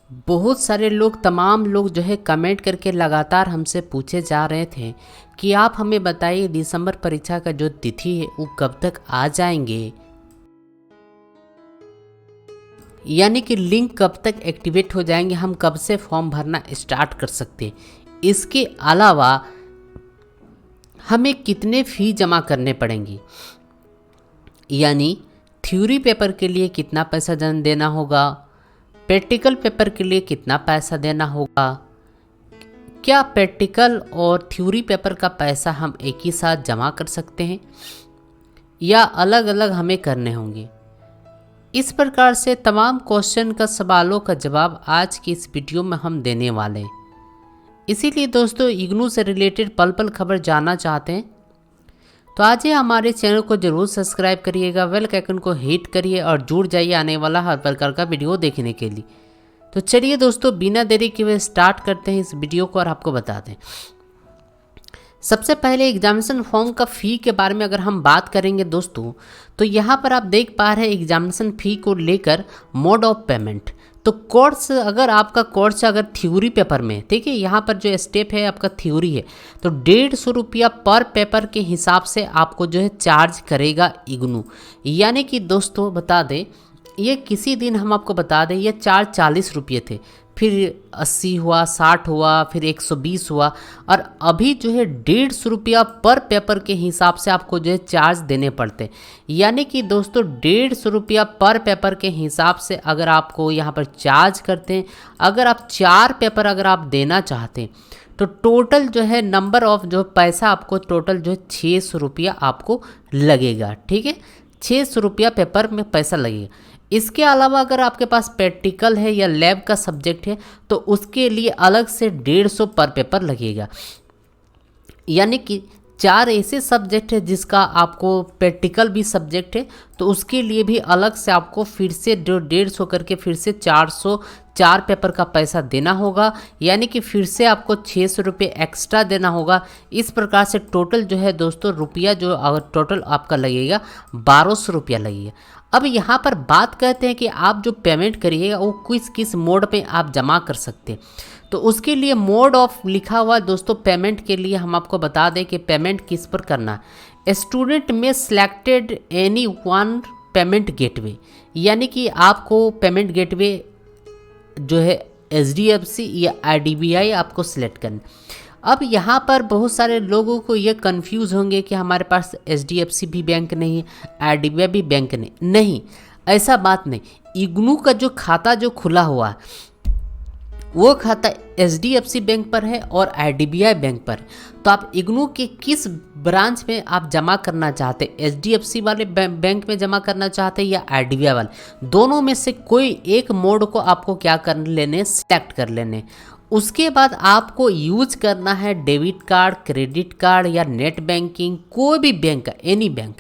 बहुत सारे लोग तमाम लोग जो है कमेंट करके लगातार हमसे पूछे जा रहे थे कि आप हमें बताइए दिसंबर परीक्षा का जो तिथि है वो कब तक आ जाएंगे, यानी कि लिंक कब तक एक्टिवेट हो जाएंगे, हम कब से फॉर्म भरना स्टार्ट कर सकते हैं। इसके अलावा हमें कितने फ़ी जमा करने पड़ेंगी, यानी थ्योरी पेपर के लिए कितना पैसा देना होगा, प्रैक्टिकल पेपर के लिए कितना पैसा देना होगा, क्या प्रैक्टिकल और थ्योरी पेपर का पैसा हम एक ही साथ जमा कर सकते हैं या अलग अलग हमें करने होंगे। इस प्रकार से तमाम क्वेश्चन का सवालों का जवाब आज की इस वीडियो में हम देने वाले हैं। इसीलिए दोस्तों इग्नू से रिलेटेड पल पल खबर जानना चाहते हैं तो आज ही हमारे चैनल को जरूर सब्सक्राइब करिएगा, बेल के आइकन को हिट करिए और जुड़ जाइए आने वाला हर प्रकार का वीडियो देखने के लिए। तो चलिए दोस्तों बिना देरी के हुए स्टार्ट करते हैं इस वीडियो को और आपको बता दें। सबसे पहले एग्जामिनेशन फॉर्म का फ़ी के बारे में अगर हम बात करेंगे दोस्तों, तो यहाँ पर आप देख पा रहे हैं एग्जामिनेशन फ़ी को लेकर मोड ऑफ पेमेंट। तो कोर्स अगर आपका कोर्स अगर थ्योरी पेपर में, ठीक है, यहाँ पर जो स्टेप है आपका थ्योरी है, तो 150 रुपया पर पेपर के हिसाब से आपको जो है चार्ज करेगा इग्नू। यानी कि दोस्तों बता दें, ये किसी दिन हम आपको बता दें ये चार्ज 40 रुपये थे, फिर 80 हुआ, 60 हुआ, फिर 120 हुआ और अभी जो है 150 रुपया पर पेपर के हिसाब से आपको जो है चार्ज देने पड़ते हैं। यानी कि दोस्तों 150 रुपया पर पेपर के हिसाब से अगर आपको यहाँ पर चार्ज करते हैं, अगर आप 4 पेपर अगर आप देना चाहते हैं तो टोटल जो है नंबर ऑफ जो पैसा आपको टोटल जो है 600 रुपया आपको लगेगा। ठीक है, 600 रुपया पेपर में पैसा लगेगा। इसके अलावा अगर आपके पास प्रैक्टिकल है या लैब का सब्जेक्ट है तो उसके लिए अलग से 150 पर पेपर लगेगा। यानी कि 4 ऐसे सब्जेक्ट है जिसका आपको प्रैक्टिकल भी सब्जेक्ट है तो उसके लिए भी अलग से आपको फिर से 150 करके फिर से 404 पेपर का पैसा देना होगा। यानी कि फिर से आपको 600 रुपये एक्स्ट्रा देना होगा। इस प्रकार से टोटल जो है दोस्तों रुपया जो अगर टोटल आपका लगेगा 1200 रुपया लगेगा। अब यहाँ पर बात करते हैं कि आप जो पेमेंट करिएगा वो किस मोड पे आप जमा कर सकते हैं। तो उसके लिए मोड ऑफ लिखा हुआ दोस्तों पेमेंट के लिए हम आपको बता दें कि पेमेंट किस पर करना है। स्टूडेंट में selected any one payment gateway, यानी कि आपको पेमेंट गेटवे जो है HDFC या IDBI आपको सिलेक्ट करना। अब यहाँ पर बहुत सारे लोगों को ये कंफ्यूज होंगे कि हमारे पास HDFC भी बैंक नहीं है, IDBI भी बैंक नहीं, ऐसा बात नहीं। इग्नू का जो खाता जो खुला हुआ है वो खाता HDFC बैंक पर है और IDBI बैंक पर है। तो आप इग्नू के किस ब्रांच में आप जमा करना चाहते हैं, HDFC वाले बैंक में जमा करना चाहते हैं या IDBI वाले, दोनों में से कोई एक मोड को आपको क्या कर लेने, सेलेक्ट कर लेने। उसके बाद आपको यूज करना है डेबिट कार्ड, क्रेडिट कार्ड या नेट बैंकिंग, कोई भी बैंक का, एनी बैंक।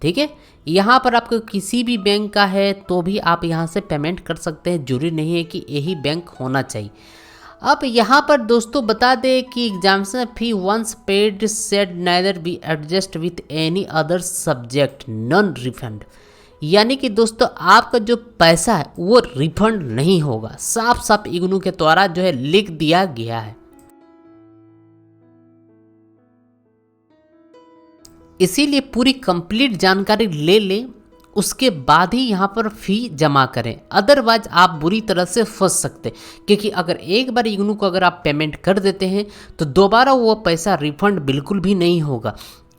ठीक है, यहाँ पर आपको किसी भी बैंक का है तो भी आप यहाँ से पेमेंट कर सकते हैं, जरूरी नहीं है कि यही बैंक होना चाहिए। अब यहाँ पर दोस्तों बता दें कि examination fee once paid said neither be adjust with any other subject non refund. यानी कि दोस्तों आपका जो पैसा है वो रिफंड नहीं होगा, साफ साफ इग्नू के द्वारा जो है लिख दिया गया है। इसीलिए पूरी कंप्लीट जानकारी ले लें, उसके बाद ही यहाँ पर फ़ी जमा करें, अदरवाइज आप बुरी तरह से फंस सकते। क्योंकि अगर एक बार इग्नू को अगर आप पेमेंट कर देते हैं तो दोबारा वो पैसा रिफंड बिल्कुल भी नहीं होगा।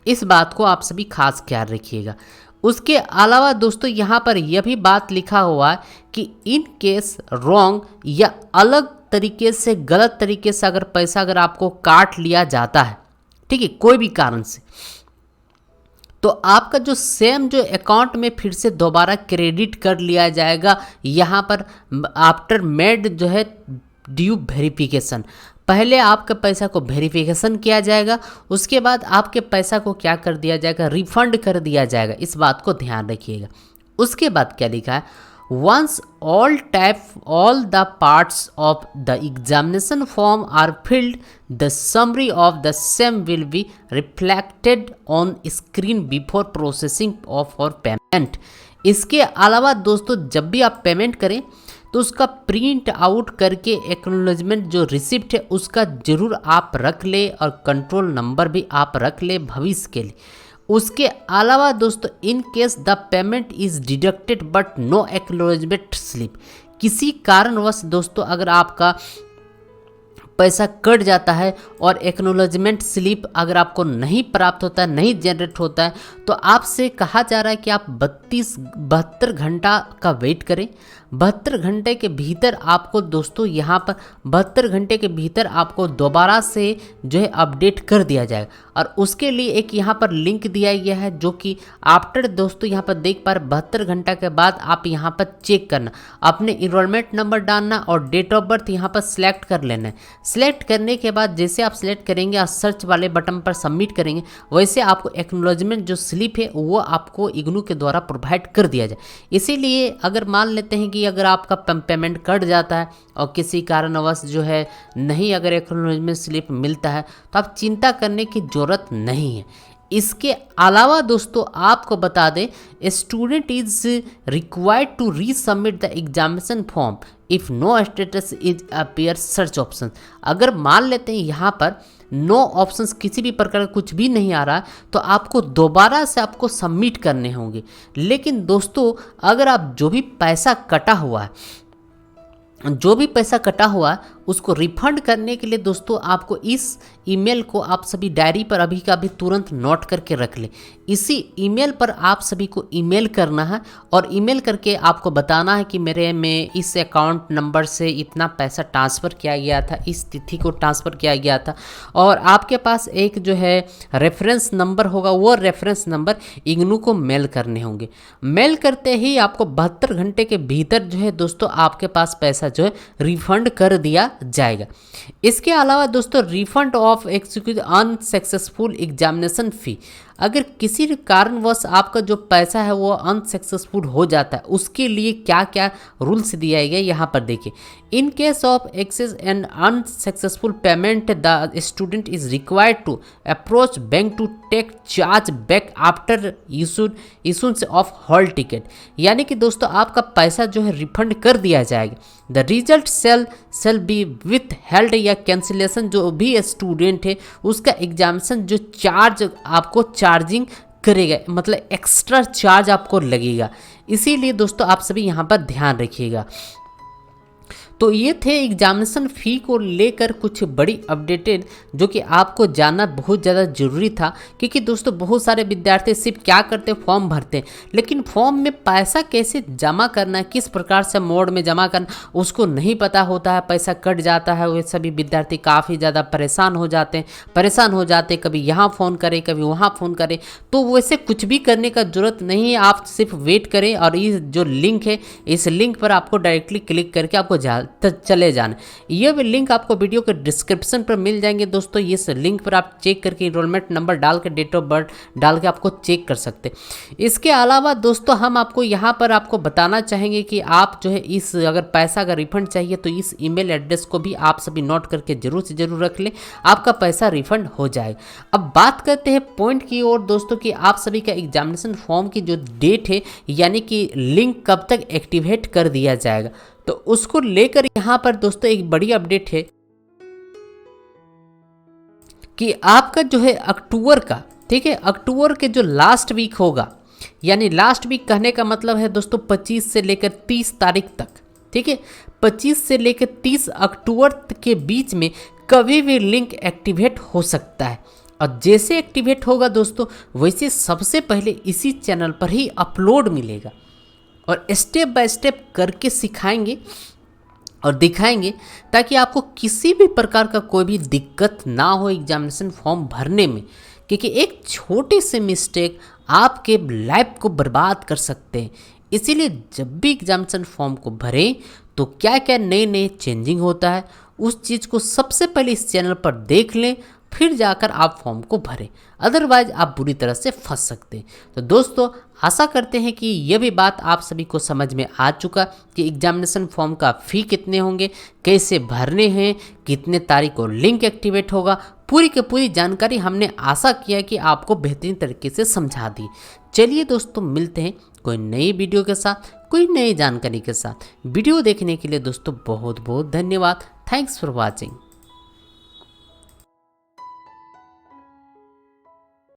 इस बात को आप सभी खास ख्याल रखिएगा। उसके अलावा दोस्तों यहाँ पर यह भी बात लिखा हुआ है कि इन केस रॉन्ग या अलग तरीके से, गलत तरीके से अगर पैसा अगर आपको काट लिया जाता है, ठीक है, कोई भी कारण से, तो आपका जो सेम जो अकाउंट में फिर से दोबारा क्रेडिट कर लिया जाएगा। यहाँ पर आफ्टर मेड जो है ड्यू वेरिफिकेशन, पहले आपके पैसा को वेरिफिकेशन किया जाएगा, उसके बाद आपके पैसा को क्या कर दिया जाएगा, रिफंड कर दिया जाएगा। इस बात को ध्यान रखिएगा। उसके बाद क्या लिखा है, once all the parts of the examination form are filled the summary of the same will be reflected on screen before processing of और पेमेंट। इसके अलावा दोस्तों जब भी आप पेमेंट करें तो उसका प्रिंट आउट करके एक्नॉलेजमेंट जो रिसिप्ट है उसका ज़रूर आप रख ले और कंट्रोल नंबर भी आप रख ले भविष्य के लिए। उसके अलावा दोस्तों, in case the payment is deducted but no acknowledgement slip, किसी कारणवश दोस्तों अगर आपका पैसा कट जाता है और एक्नॉलेजमेंट स्लिप अगर आपको नहीं प्राप्त होता है, नहीं जनरेट होता है, तो आपसे कहा जा रहा है कि आप 72 घंटा का वेट करें। 72 घंटे के भीतर आपको दोस्तों यहाँ पर 72 घंटे के भीतर आपको दोबारा से जो है अपडेट कर दिया जाएगा। और उसके लिए एक यहाँ पर लिंक दिया गया है जो कि आफ्टर दोस्तों यहाँ पर देख पा रहे 72 घंटा के बाद आप यहाँ पर चेक करना, अपने इनरोलमेंट नंबर डालना और डेट ऑफ बर्थ यहाँ पर सिलेक्ट कर लेना है। सिलेक्ट करने के बाद जैसे आप सिलेक्ट करेंगे और सर्च वाले बटन पर सबमिट करेंगे, वैसे आपको एक्नॉलेजमेंट जो स्लिप है वो आपको इग्नू के द्वारा प्रोवाइड कर दिया जाए। इसीलिए अगर मान लेते हैं कि अगर आपका पेमेंट कट जाता है और किसी कारणवश जो है नहीं अगर एक्नॉलेजमेंट स्लिप मिलता है, तो आप चिंता करने की ज़रूरत नहीं है। इसके अलावा दोस्तों आपको बता दें, student is required to resubmit the examination form if no status is appear search option. अगर मान लेते हैं यहाँ पर नो ऑप्शंस किसी भी प्रकार का कुछ भी नहीं आ रहा, तो आपको दोबारा से आपको सबमिट करने होंगे। लेकिन दोस्तों अगर आप जो भी पैसा कटा हुआ है उसको रिफंड करने के लिए दोस्तों आपको इस ईमेल को आप सभी डायरी पर अभी का अभी तुरंत नोट करके रख लें। इसी ईमेल पर आप सभी को ईमेल करना है और ईमेल करके आपको बताना है कि मेरे में इस अकाउंट नंबर से इतना पैसा ट्रांसफ़र किया गया था, इस तिथि को ट्रांसफ़र किया गया था, और आपके पास एक जो है रेफरेंस नंबर होगा, वो रेफरेंस नंबर इग्नू को मेल करने होंगे। मेल करते ही आपको 72 घंटे के भीतर जो है दोस्तों आपके पास पैसा जो है रिफंड कर दिया जाएगा। इसके अलावा दोस्तों refund of execute unsuccessful examination फी, अगर किसी कारणवश आपका जो पैसा है वो अनसक्सेसफुल हो जाता है, उसके लिए क्या क्या रूल्स दिया गया यहाँ पर देखिए। In case of access and unsuccessful payment the student is required to approach bank to take charge back after issuance of hall ticket, यानी कि दोस्तों आपका पैसा जो है रिफंड कर दिया जाएगा। The result shall be withheld या कैंसिलेशन, जो भी स्टूडेंट है उसका एग्जामिनेशन जो चार्ज आपको चार्जिंग करेगा, मतलब एक्स्ट्रा चार्ज आपको लगेगा। इसीलिए दोस्तों आप सभी यहाँ पर ध्यान रखिएगा। तो ये थे एग्जामिनेशन फ़ी को लेकर कुछ बड़ी अपडेटेड जो कि आपको जानना बहुत ज़्यादा ज़रूरी था, क्योंकि दोस्तों बहुत सारे विद्यार्थी सिर्फ क्या करते हैं, फॉर्म भरते हैं, लेकिन फॉर्म में पैसा कैसे जमा करना है, किस प्रकार से मोड में जमा करना उसको नहीं पता होता है, पैसा कट जाता है। वे सभी विद्यार्थी काफ़ी ज़्यादा परेशान हो जाते कभी यहाँ फ़ोन करें कभी वहाँ फ़ोन करें। तो वैसे कुछ भी करने का ज़रूरत नहीं है, आप सिर्फ वेट करें और ये जो लिंक है इस लिंक पर आपको डायरेक्टली क्लिक करके आपको चले जाना। ये भी लिंक आपको वीडियो के डिस्क्रिप्शन पर मिल जाएंगे दोस्तों। इस लिंक पर आप चेक करके इनरोलमेंट नंबर डाल के डेट ऑफ बर्थ डाल के आपको चेक कर सकते। इसके अलावा दोस्तों हम आपको यहाँ पर आपको बताना चाहेंगे कि आप जो है इस अगर पैसा का रिफंड चाहिए तो इस ईमेल एड्रेस को भी आप सभी नोट करके जरूर से जरूर रख लें, आपका पैसा रिफंड हो जाएगा। अब बात करते हैं पॉइंट की ओर दोस्तों कि आप सभी का एग्जामिनेशन फॉर्म की जो डेट है यानी कि लिंक कब तक एक्टिवेट कर दिया जाएगा, तो उसको लेकर यहाँ पर दोस्तों एक बड़ी अपडेट है कि आपका जो है अक्टूबर का, ठीक है, अक्टूबर के जो लास्ट वीक होगा, यानी लास्ट वीक कहने का मतलब है दोस्तों 25 से लेकर 30 तारीख तक, ठीक है, 25 से लेकर 30 अक्टूबर के बीच में कभी भी लिंक एक्टिवेट हो सकता है। और जैसे एक्टिवेट होगा दोस्तों वैसे सबसे पहले इसी चैनल पर ही अपलोड मिलेगा और स्टेप बाय स्टेप करके सिखाएंगे और दिखाएंगे ताकि आपको किसी भी प्रकार का कोई भी दिक्कत ना हो एग्जामिनेशन फॉर्म भरने में, क्योंकि एक छोटे से मिस्टेक आपके लाइफ को बर्बाद कर सकते हैं। इसीलिए जब भी एग्जामिनेशन फॉर्म को भरें तो क्या क्या नए चेंजिंग होता है उस चीज़ को सबसे पहले इस चैनल पर देख लें, फिर जाकर आप फॉर्म को भरें, अदरवाइज आप बुरी तरह से फंस सकते हैं। तो दोस्तों आशा करते हैं कि यह भी बात आप सभी को समझ में आ चुका कि एग्जामिनेशन फॉर्म का फ़ी कितने होंगे, कैसे भरने हैं, कितने तारीख को लिंक एक्टिवेट होगा, पूरी की पूरी जानकारी हमने आशा किया कि आपको बेहतरीन तरीके से समझा दी। चलिए दोस्तों मिलते हैं कोई नई वीडियो के साथ, कोई नई जानकारी के साथ। वीडियो देखने के लिए दोस्तों बहुत बहुत धन्यवाद। Thanks for watching.